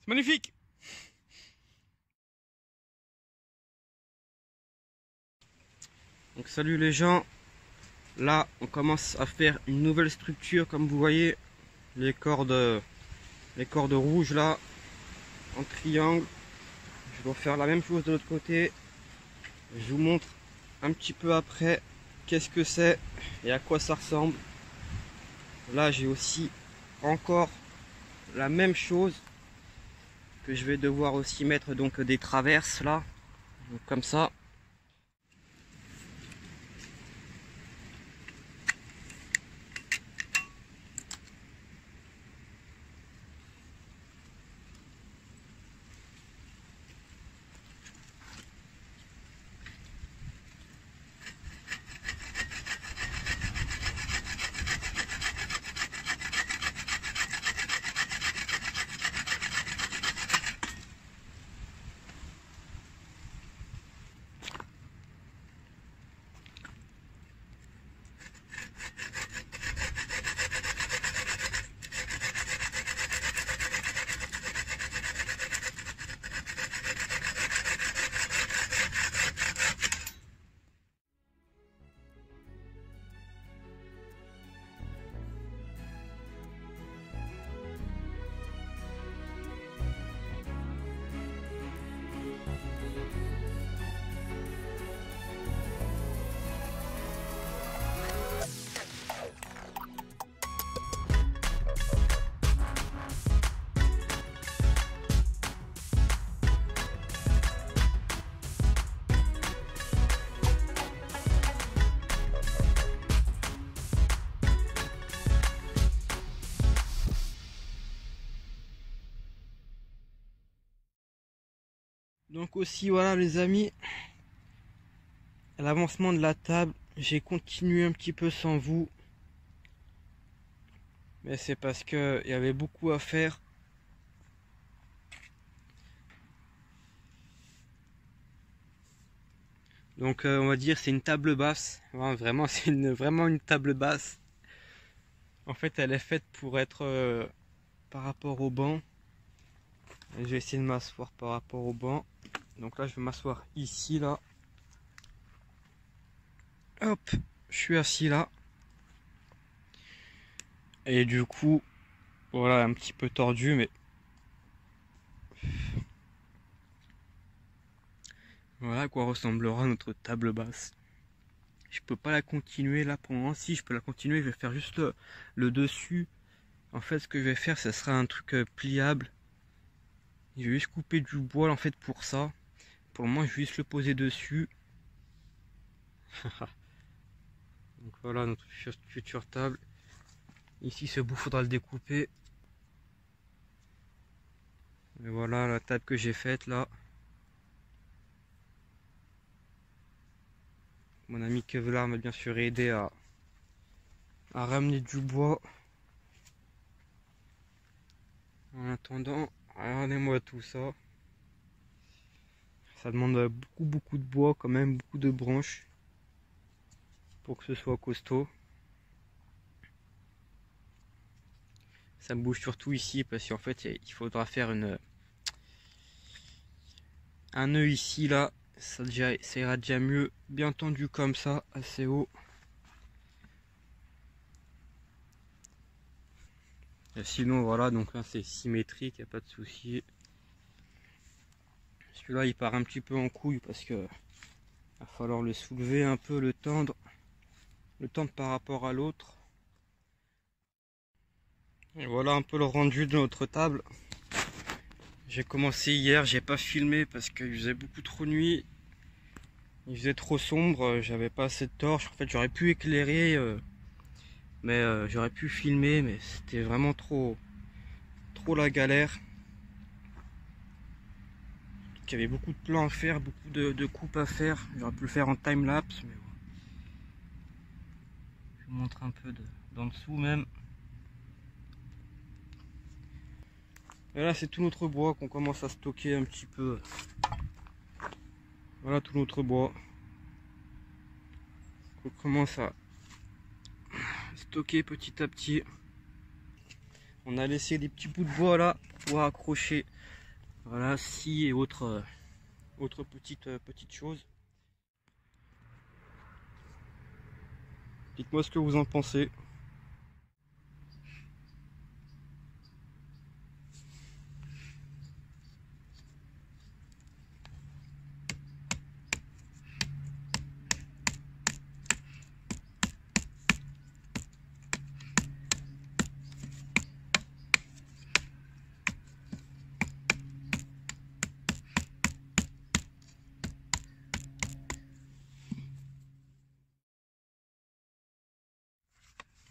C'est magnifique. Donc salut les gens. Là on commence à faire une nouvelle structure, comme vous voyez les cordes rouges là en triangle. Je dois faire la même chose de l'autre côté. Je vous montre un petit peu après qu'est-ce que c'est et à quoi ça ressemble. Là j'ai aussi encore la même chose que je vais devoir aussi mettre, donc des traverses là, donc comme ça. Donc aussi voilà les amis, à l'avancement de la table, j'ai continué un petit peu sans vous. Mais c'est parce que il y avait beaucoup à faire. Donc on va dire c'est une table basse. Ouais, vraiment c'est vraiment une table basse. En fait elle est faite pour être par rapport au banc. Et je vais essayer de m'asseoir par rapport au banc. Donc là je vais m'asseoir ici là. Hop, je suis assis là. Et du coup, voilà, un petit peu tordu, mais voilà à quoi ressemblera notre table basse. Je peux pas la continuer là pour l'instant. Si je peux la continuer, je vais faire juste le dessus. En fait, ce que je vais faire, ce sera un truc pliable. Je vais juste couper du bois en fait pour ça. Pour le moment, je vais juste le poser dessus. Donc voilà notre future table. Ici, ce bout, faudra le découper. Et voilà la table que j'ai faite là. Mon ami Kevlar m'a bien sûr aidé à ramener du bois. En attendant, regardez-moi tout ça. Ça demande beaucoup de bois quand même, beaucoup de branches pour que ce soit costaud. Ça me bouge surtout ici parce qu'en fait il faudra faire un nœud ici là. Ça ira déjà mieux, bien tendu comme ça, assez haut. Et sinon voilà, donc là c'est symétrique, il n'y a pas de souci. Celui-là il part un petit peu en couille parce que va falloir le soulever un peu, le tendre par rapport à l'autre. Et voilà un peu le rendu de notre table. J'ai commencé hier, j'ai pas filmé parce qu'il faisait beaucoup trop nuit. Il faisait trop sombre, j'avais pas assez de torches. En fait j'aurais pu éclairer, mais j'aurais pu filmer, mais c'était vraiment trop la galère. Il y avait beaucoup de plans à faire, beaucoup de coupes à faire. J'aurais pu le faire en time lapse, mais bon. Je vous montre un peu d'en dessous même. Et là c'est tout notre bois qu'on commence à stocker un petit peu. Voilà tout notre bois. On commence à stocker petit à petit. On a laissé des petits bouts de bois là pour pouvoir accrocher Voilà, scie et autres petites choses. Dites-moi ce que vous en pensez.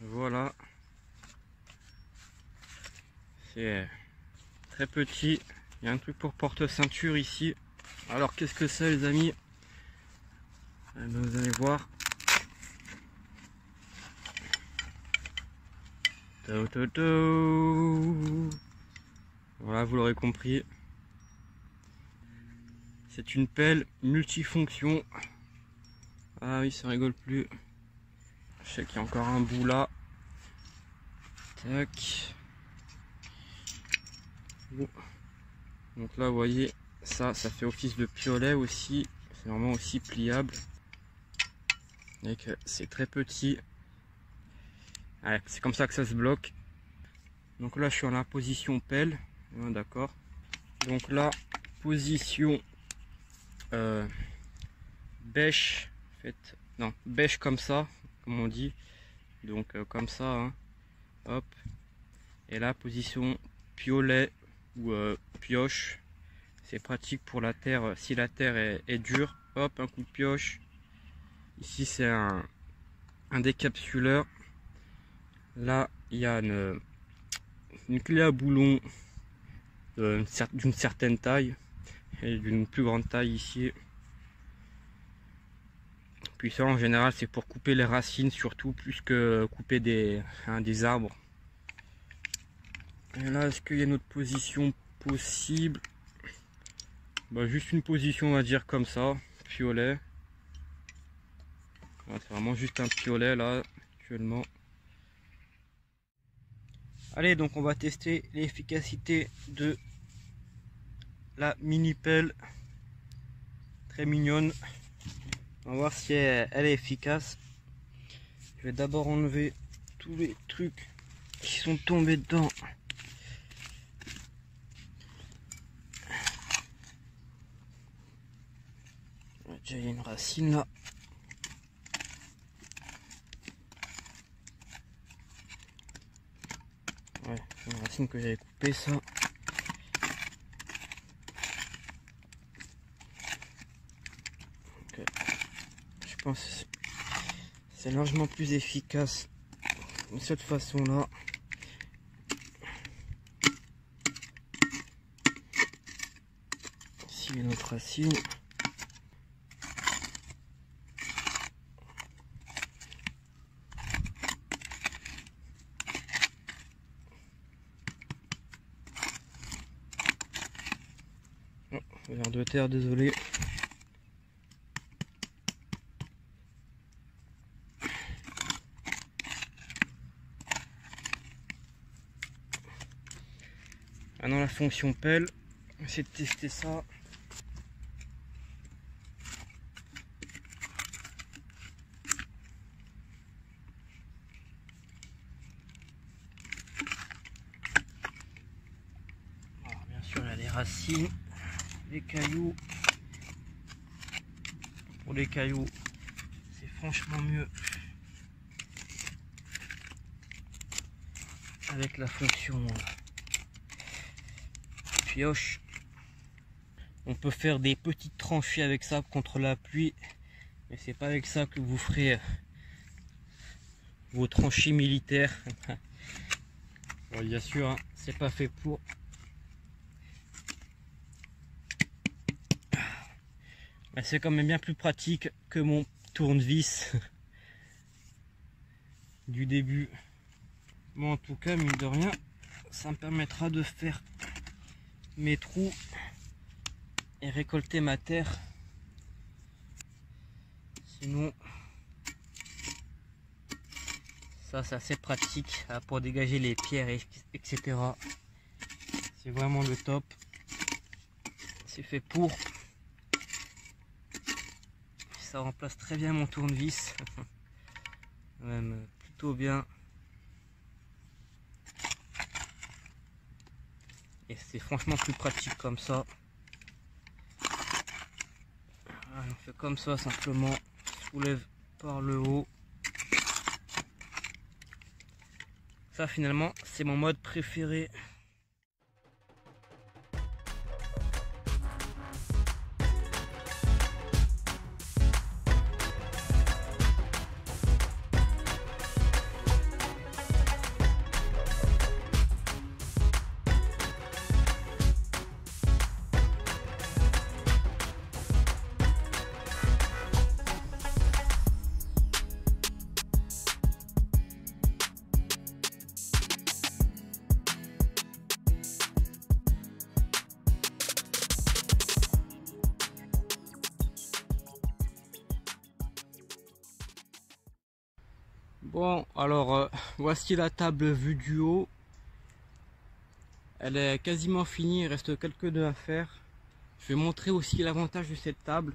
Voilà, c'est très petit. Il y a un truc pour porte-ceinture ici. Alors qu'est-ce que c'est les amis? Vous allez voir. Voilà, vous l'aurez compris. C'est une pelle multifonction. Ah oui, ça rigole plus. Je sais qu'il y a encore un bout là. Tac. Bon. Donc là, vous voyez, ça fait office de piolet aussi. C'est vraiment aussi pliable. Et que c'est très petit. Ouais, c'est comme ça que ça se bloque. Donc là, je suis en la position pelle. D'accord. Donc là, position bêche. Non, bêche comme ça, comme on dit. Donc comme ça. Hein. Hop. Et là, position piolet ou pioche. C'est pratique pour la terre. Si la terre est dure, hop, un coup de pioche. Ici, c'est un décapsuleur. Là, il y a une clé à boulon d'une certaine taille et d'une plus grande taille ici. Puis ça, en général, c'est pour couper les racines, surtout plus que couper des arbres. Et là, est-ce qu'il y a une autre position possible? Bah, juste une position, on va dire comme ça, piolet. Voilà, c'est vraiment juste un piolet là, actuellement. Allez, donc on va tester l'efficacité de la mini pelle. Très mignonne. On va voir si elle est efficace. Je vais d'abord enlever tous les trucs qui sont tombés dedans. Déjà, il y a une racine là. Ouais, c'est une racine que j'avais coupée, ça. Okay. Je pense que c'est largement plus efficace de cette façon là. Ici, il y a notre racine. Oh, verre de terre, désolé. Maintenant la fonction pelle, on va essayer de tester ça. Alors, bien sûr il y a les racines, les cailloux. Pour les cailloux, c'est franchement mieux avec la fonction pioche. On peut faire des petites tranchées avec ça contre la pluie, mais c'est pas avec ça que vous ferez vos tranchées militaires. Bon, bien sûr, hein, c'est pas fait pour. Mais c'est quand même bien plus pratique que mon tournevis du début. Bon, en tout cas, mine de rien, ça me permettra de faire mes trous et récolter ma terre. Sinon, ça c'est assez pratique pour dégager les pierres, etc. C'est vraiment le top. c'est fait pour. Ça remplace très bien mon tournevis. Même plutôt bien. Et c'est franchement plus pratique comme ça. Voilà, on fait comme ça simplement. Soulève par le haut. Ça finalement c'est mon mode préféré. Bon, alors voici la table vue du haut. Elle est quasiment finie, il reste quelques nœuds à faire. Je vais montrer aussi l'avantage de cette table.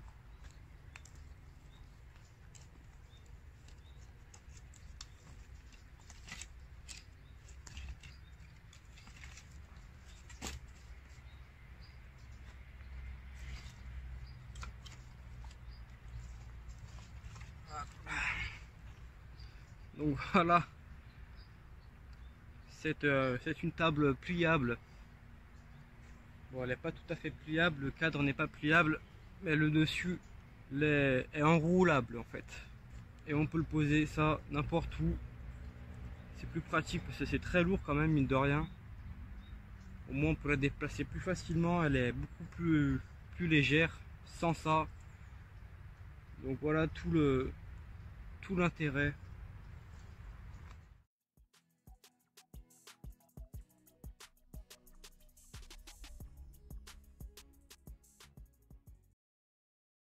Donc voilà, c'est une table pliable. Bon, elle n'est pas tout à fait pliable, le cadre n'est pas pliable, mais le dessus est enroulable en fait. Et on peut le poser ça n'importe où. C'est plus pratique parce que c'est très lourd quand même, mine de rien. Au moins on peut la déplacer plus facilement, elle est beaucoup plus légère sans ça. Donc voilà tout l'intérêt.